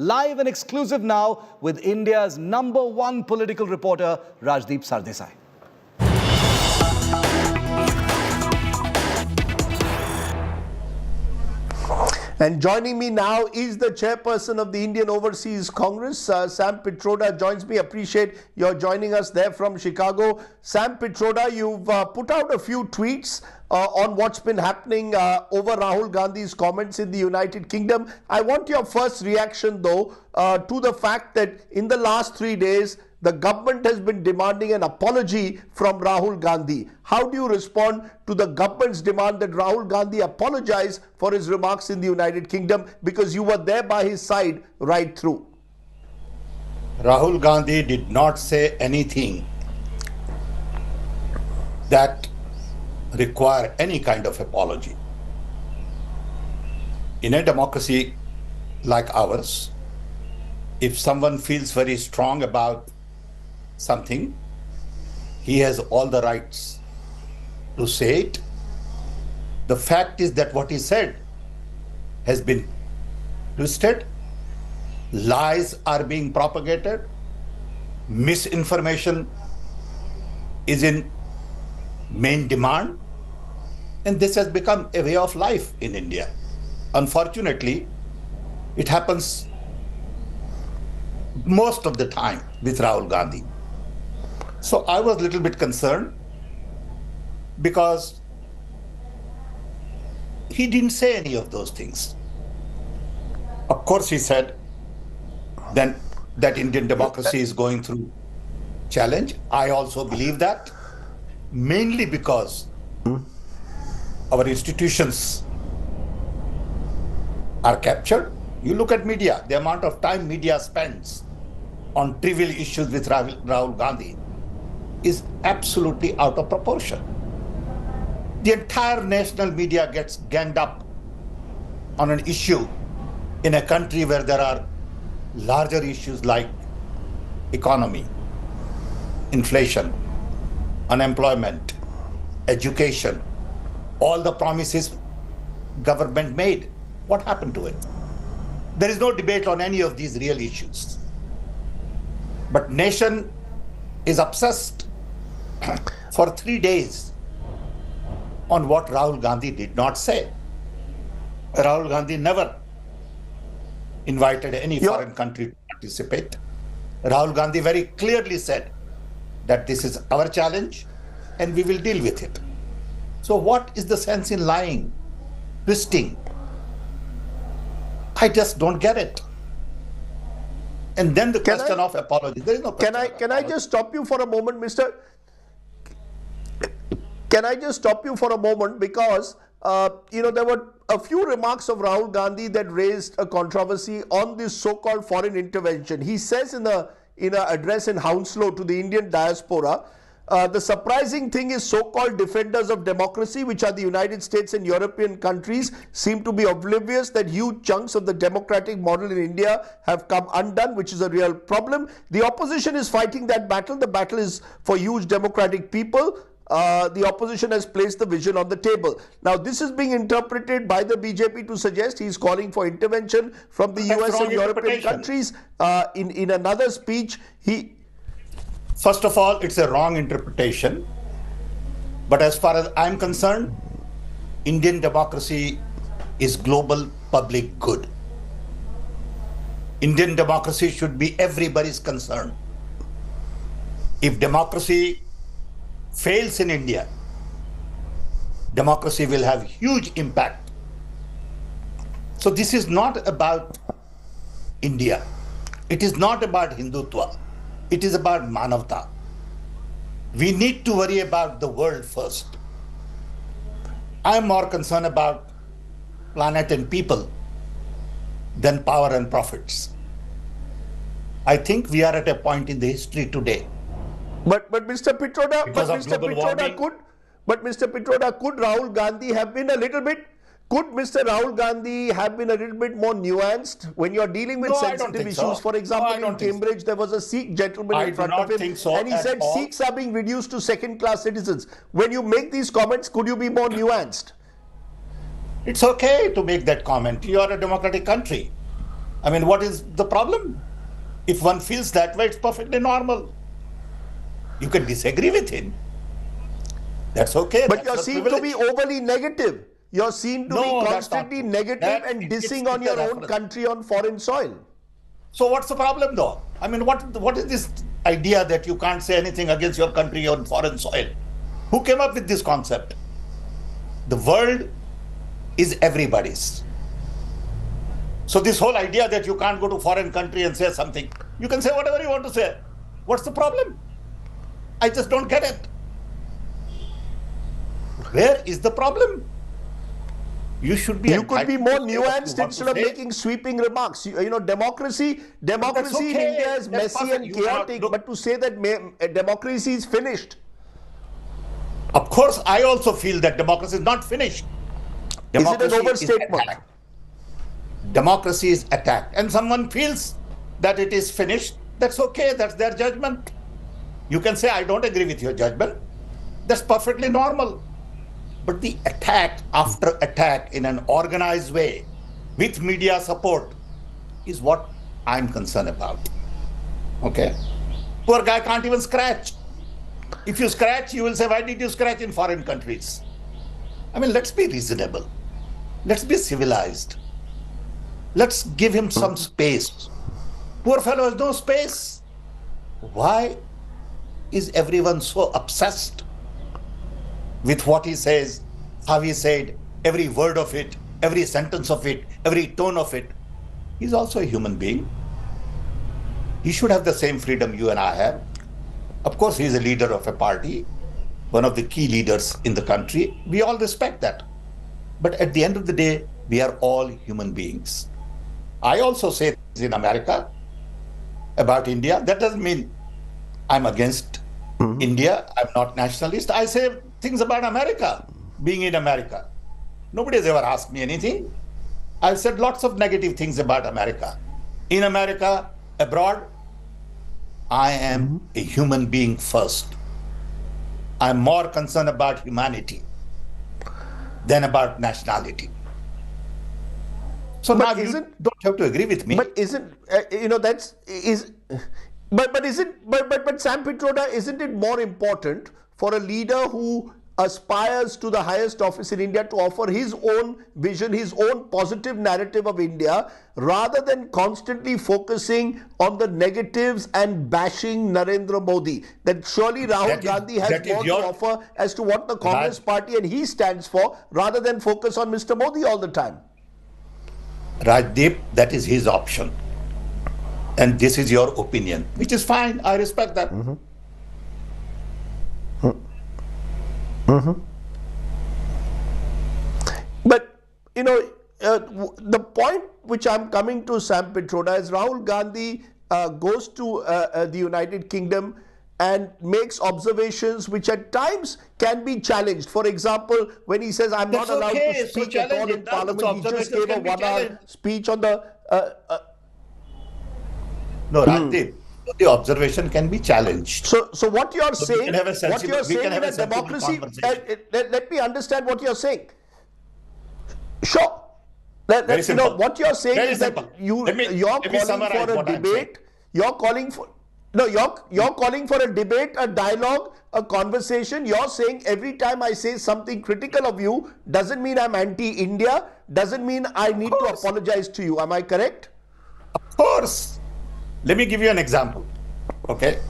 live and exclusive now with India's #1 political reporter, Rajdeep Sardesai. And joining me now is the chairperson of the Indian Overseas Congress, Sam Pitroda joins me. Appreciate your joining us there from Chicago. Sam Pitroda, you've put out a few tweets on what's been happening over Rahul Gandhi's comments in the United Kingdom. I want your first reaction, though, to the fact that in the last 3 days, the government has been demanding an apology from Rahul Gandhi. How do you respond to the government's demand that Rahul Gandhi apologize for his remarks in the United Kingdom, because you were there by his side right through? Rahul Gandhi did not say anything that require any kind of apology. In a democracy like ours, if someone feels very strong about something, he has all the rights to say it. The fact is that what he said has been twisted, lies are being propagated, misinformation is in main demand, and this has become a way of life in India. Unfortunately, it happens most of the time with Rahul Gandhi. So I was a little bit concerned because he didn't say any of those things. Of course, he said then that Indian democracy is going through challenge. I also believe that, mainly because our institutions are captured. You look at media, the amount of time media spends on trivial issues with Rahul Gandhi is absolutely out of proportion. The entire national media gets ganged up on an issue in a country where there are larger issues like economy, inflation, unemployment, education, all the promises government made. What happened to it? There is no debate on any of these real issues. But nation is obsessed for 3 days on what Rahul Gandhi did not say. Rahul Gandhi never invited any foreign country to participate. Rahul Gandhi very clearly said that this is our challenge and we will deal with it. So what is the sense in lying, twisting? I just don't get it. And then the question of apology. There is no question. Can I just stop you for a moment, Mr. Can I just stop you for a moment, because there were a few remarks of Rahul Gandhi that raised a controversy on this so-called foreign intervention. He says in an address in Hounslow to the Indian diaspora, the surprising thing is so-called defenders of democracy, which are the United States and European countries, seem to be oblivious that huge chunks of the democratic model in India have come undone, which is a real problem. The opposition is fighting that battle. The battle is for huge democratic people. The opposition has placed the vision on the table. Now, this is being interpreted by the BJP to suggest he's calling for intervention from the US and European countries. In another speech, First of all, it's a wrong interpretation. But as far as I'm concerned, Indian democracy is global public good. Indian democracy should be everybody's concern. If democracy fails in India, democracy will have huge impact. So this is not about India. It is not about Hindutva. It is about Manavta. We need to worry about the world first. I'm more concerned about planet and people than power and profits. I think we are at a point in the history today. But Mr. Pitroda, could Rahul Gandhi have been a little bit? Could Mr. Rahul Gandhi have been a little bit more nuanced when you're dealing with sensitive issues? So. For example, in Cambridge, there was a Sikh gentleman in front of him, and he said Sikhs are being reduced to second-class citizens. When you make these comments, could you be more nuanced? It's okay to make that comment. You are a democratic country. I mean, what is the problem? If one feels that way, it's perfectly normal. You can disagree with him. That's okay. But That's you're your seen to be privilege. overly negative. You're seen to No, be that's not constantly true. negative That- and it's dissing on your a own reference. country on foreign soil. So what's the problem though? I mean, what is this idea that you can't say anything against your country on foreign soil? Who came up with this concept? The world is everybody's. So this whole idea that you can't go to foreign country and say something, you can say whatever you want to say. What's the problem? I just don't get it. Where is the problem? You should be. You could be entitled more to say what you nuanced want instead to of say. making sweeping remarks. Democracy in okay. India is That's messy perfect. and You cannot chaotic, look- but to say that democracy is finished. Of course, I also feel that democracy is not finished. Is it an Democracy is overstatement? attacked. Democracy is attacked. And someone feels that it is finished. That's okay. That's their judgment. You can say, I don't agree with your judgment. That's perfectly normal. But the attack after attack in an organized way with media support is what I'm concerned about. Okay? Poor guy can't even scratch. If you scratch, you will say, why did you scratch in foreign countries? I mean, let's be reasonable. Let's be civilized. Let's give him some space. Poor fellow has no space. Why is everyone so obsessed with what he says, how he said, every word of it, every sentence of it, every tone of it? He's also a human being. He should have the same freedom you and I have. Of course, he's a leader of a party, one of the key leaders in the country. We all respect that. But at the end of the day, we are all human beings. I also say things in America about India. That doesn't mean I'm against India. I'm not nationalist. I say things about America, being in America. Nobody has ever asked me anything. I've said lots of negative things about America. In America, abroad, I am a human being first. I'm more concerned about humanity than about nationality. So But now you isn't- don't have to agree with me. But isn't but Sam Pitroda, isn't it more important for a leader who aspires to the highest office in India to offer his own vision, his own positive narrative of India, rather than constantly focusing on the negatives and bashing Narendra Modi? That surely Rahul Gandhi has more to offer as to what the Congress party and he stands for, rather than focus on Mr. Modi all the time. Rajdeep, that is his option. And this is your opinion, which is fine. I respect that. But, the point which I'm coming to, Sam Pitroda, is Rahul Gandhi goes to the United Kingdom and makes observations which at times can be challenged. For example, when he says, I'm That's not allowed okay. to So speak at all challenge in it. Those Parliament, he just observations gave a can be 1 hour challenged. speech on the... No, Rajdeep, the observation can be challenged. So what you're So we saying, can have a what sensible- you're we saying can in have a a sensible democracy, conversation. let me understand what you're saying. Sure. Very simple. What you're saying Very is simple. that you're Let me calling summarize for a what I'm debate. You're calling for you're calling for a debate, a dialogue, a conversation. You're saying every time I say something critical of you doesn't mean I'm anti-India, doesn't mean I need to apologize to you. Am I correct? Of course. Let me give you an example. Okay.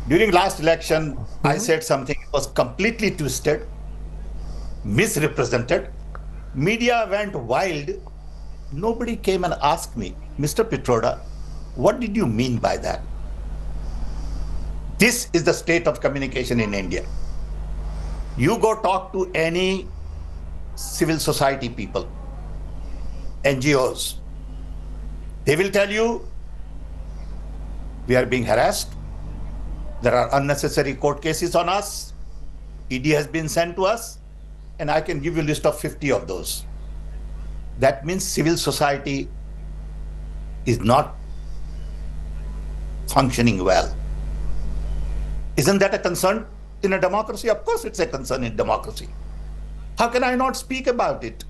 During last election, I said something was completely twisted, misrepresented. Media went wild. Nobody came and asked me, Mr. Pitroda, what did you mean by that? This is the state of communication in India. You go talk to any civil society people, NGOs. They will tell you, we are being harassed. There are unnecessary court cases on us. ED has been sent to us. And I can give you a list of 50 of those. That means civil society is not functioning well. Isn't that a concern in a democracy? Of course it's a concern in democracy. How can I not speak about it?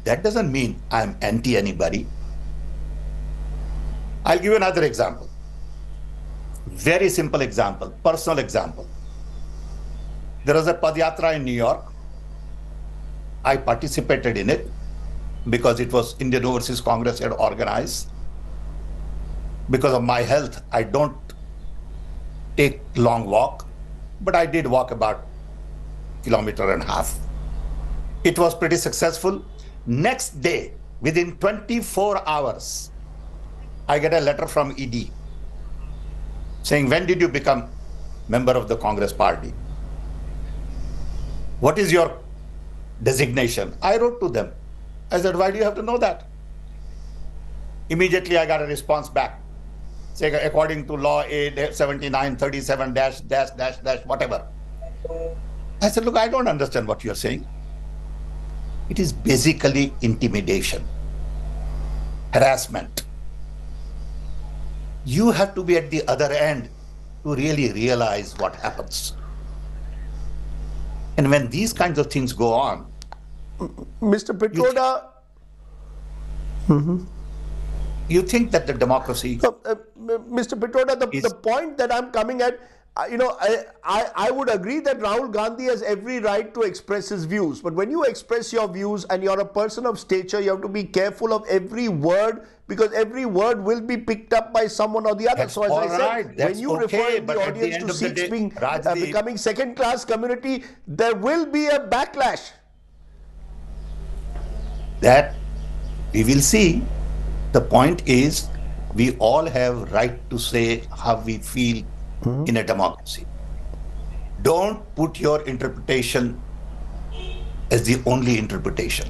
That doesn't mean I'm anti anybody. I'll give you another example. Very simple example, personal example. There was a Padyatra in New York. I participated in it because it was Indian Overseas Congress had organized. Because of my health, I don't take long walk, but I did walk about 1.5 kilometers. It was pretty successful. Next day, within 24 hours, I get a letter from ED saying, when did you become member of the Congress party? What is your designation? I wrote to them. I said, why do you have to know that? Immediately I got a response back saying, according to law A 7937 -- whatever. I said, look, I don't understand what you're saying. It is basically intimidation, harassment. You have to be at the other end to really realize what happens. And when these kinds of things go on, Mr. Pitroda, you think that the democracy... Mr. Pitroda, the point that I'm coming at, I would agree that Rahul Gandhi has every right to express his views. But when you express your views and you're a person of stature, you have to be careful of every word, because every word will be picked up by someone or the other. That's so as I said, when you refer in the audience to Sikhs being becoming second-class community, there will be a backlash. That we will see. The point is, we all have right to say how we feel in a democracy. Don't put your interpretation as the only interpretation.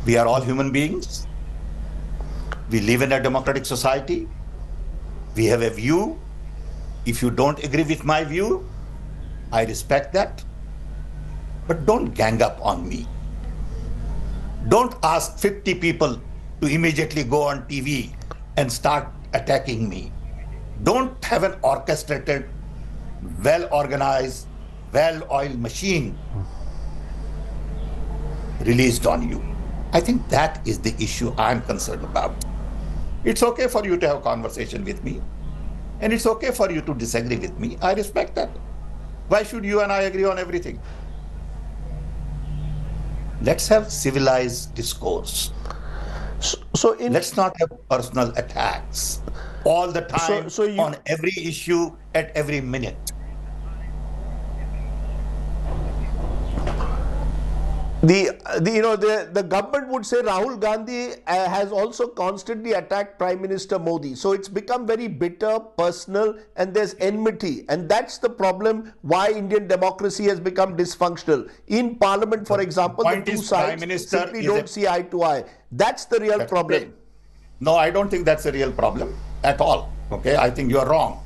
We are all human beings. We live in a democratic society. We have a view. If you don't agree with my view, I respect that. But don't gang up on me. Don't ask 50 people to immediately go on TV and start attacking me. Don't have an orchestrated, well-organized, well-oiled machine released on you. I think that is the issue I'm concerned about. It's okay for you to have a conversation with me, and it's okay for you to disagree with me. I respect that. Why should you and I agree on everything? Let's have civilized discourse. Let's not have personal attacks all the time on every issue at every minute. The government would say Rahul Gandhi has also constantly attacked Prime Minister Modi. So it's become very bitter, personal, and there's enmity. And that's the problem why Indian democracy has become dysfunctional. In Parliament, for example, the two sides simply don't see eye to eye. That's the real problem. No, I don't think that's a real problem at all. Okay, I think you're wrong.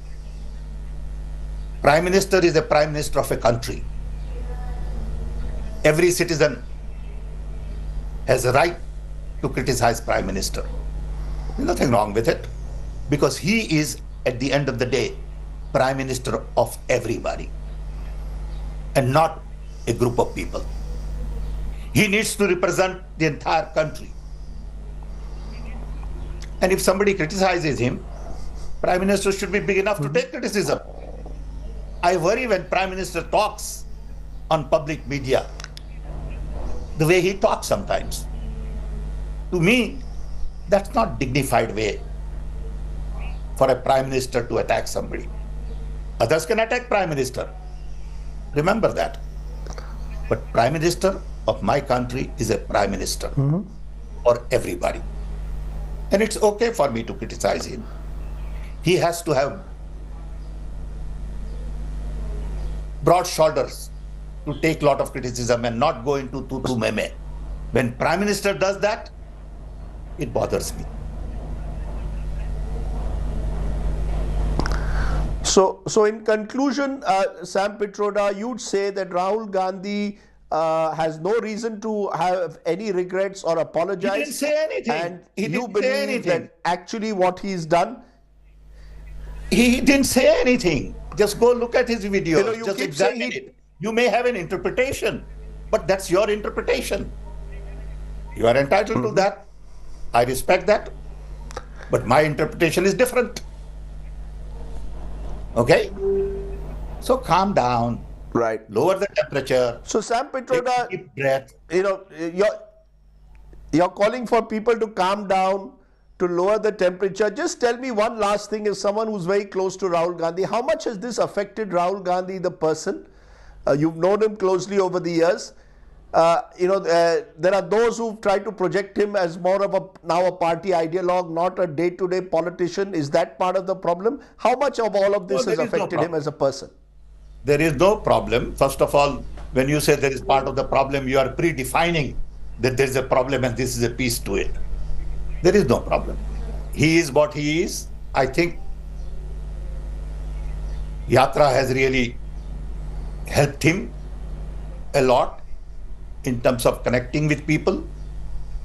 Prime Minister is the Prime Minister of a country. Every citizen has a right to criticize Prime Minister. There's nothing wrong with it, because he is, at the end of the day, Prime Minister of everybody and not a group of people. He needs to represent the entire country. And if somebody criticizes him, Prime Minister should be big enough to take criticism. I worry when Prime Minister talks on public media, the way he talks sometimes. To me, that's not dignified way for a Prime Minister to attack somebody. Others can attack Prime Minister. Remember that. But Prime Minister of my country is a Prime Minister for everybody. And it's okay for me to criticize him. He has to have broad shoulders to take a lot of criticism and not go into tutu meme. When Prime Minister does that, it bothers me. So in conclusion, Sam Pitroda, you'd say that Rahul Gandhi has no reason to have any regrets or apologize. He didn't say anything. And you believe that actually what he's done? He didn't say anything. Just go look at his videos. You just keep examine saying it. You may have an interpretation, but that's your interpretation. You are entitled to that. I respect that. But my interpretation is different. Okay? So calm down, Right. lower the temperature, So Sam take a Pitroda, deep breath. you know, you're calling for people to calm down, to lower the temperature. Just tell me one last thing, as someone who's very close to Rahul Gandhi, how much has this affected Rahul Gandhi, the person? You've known him closely over the years. There are those who've tried to project him as more of a party ideologue, not a day-to-day politician. Is that part of the problem? How much of all of this No, has there is no affected him problem. as a person? There is no problem. First of all, when you say there is part of the problem, you are predefining that there is a problem and this is a piece to it. There is no problem. He is what he is. I think Yatra has really helped him a lot in terms of connecting with people,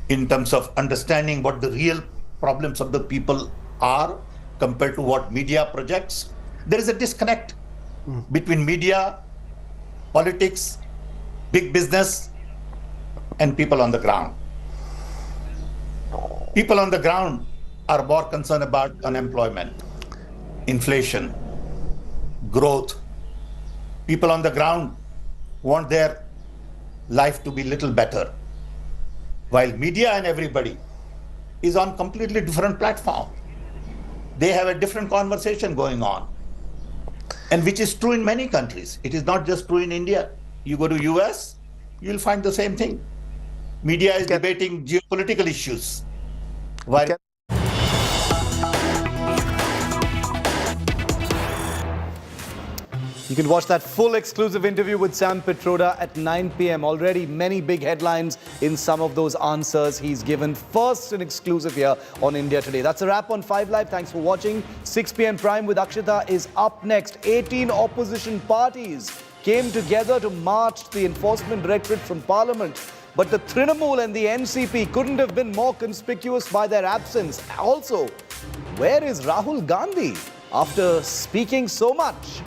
in terms of understanding what the real problems of the people are compared to what media projects. There is a disconnect between media, politics, big business, and people on the ground. People on the ground are more concerned about unemployment, inflation, growth. People on the ground want their life to be little better, while media and everybody is on completely different platform. They have a different conversation going on, and which is true in many countries. It is not just true in India. You go to US, you'll find the same thing. Media is debating geopolitical issues, while You can watch that full exclusive interview with Sam Pitroda at 9 p.m. Already many big headlines in some of those answers he's given. First and exclusive here on India Today. That's a wrap on 5 Live. Thanks for watching. 6 p.m. Prime with Akshita is up next. 18 opposition parties came together to march the Enforcement Directorate from Parliament. But the Trinamool and the NCP couldn't have been more conspicuous by their absence. Also, where is Rahul Gandhi after speaking so much?